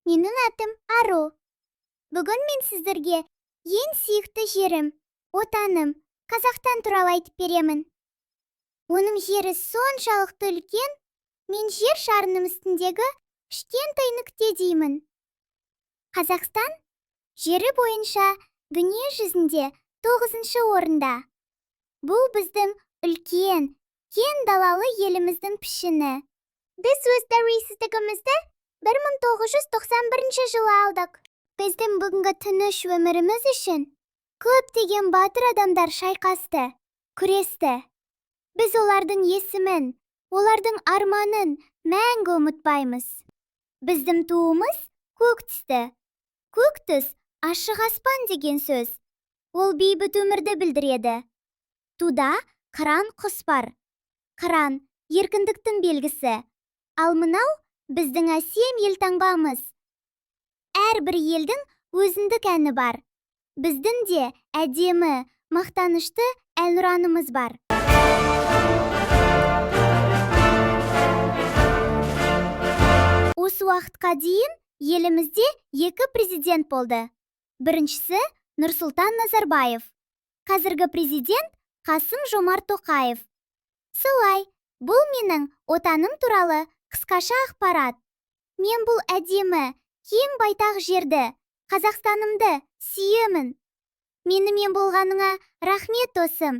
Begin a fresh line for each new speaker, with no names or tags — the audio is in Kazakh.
Менің атым Ару. Бүгін мен сіздерге ең сүйікті жерім, отаным, Қазақстан туралы айтып беремін. Оның жері соншалықты үлкен, мен жер шарының үстіндегі кішкентай нүкте деймін. Қазақстан жері бойынша дүние жүзінде 9-шы орында. Бұл біздің үлкен, кең далалы еліміздің пішіні. Біз өз тәуелсіздігімізді 1991 жылы алдық. Біздің бүгінгі тыныш өміріміз үшін көптеген батыр адамдар шайқасты, күресті. Біз олардың есімін, олардың арманын мәңгі ұмытпаймыз. Біздің туымыз көк түсті. Көк түс ашық аспан деген сөз. Ол бейбіт өмірді білдіреді. Туда қыран құс бар. Қыран еркіндіктің белгісі. Ал мынау біздің әсем елтаңбамыз. Әрбір елдің өзіндік әні бар. Біздің де әдемі, мақтанышты әнұранымыз бар. Осы уақытқа дейін елімізде 2 президент болды. Біріншісі Нұрсұлтан Назарбаев. Қазіргі президент Қасым-Жомарт Тоқаев. Солай, бұл менің отаным туралы қысқаша ақпарат. Мен бұл әдемі, кең байтақ жерді, Қазақстанымды сүйемін. Менімен болғаныңа рахмет досым.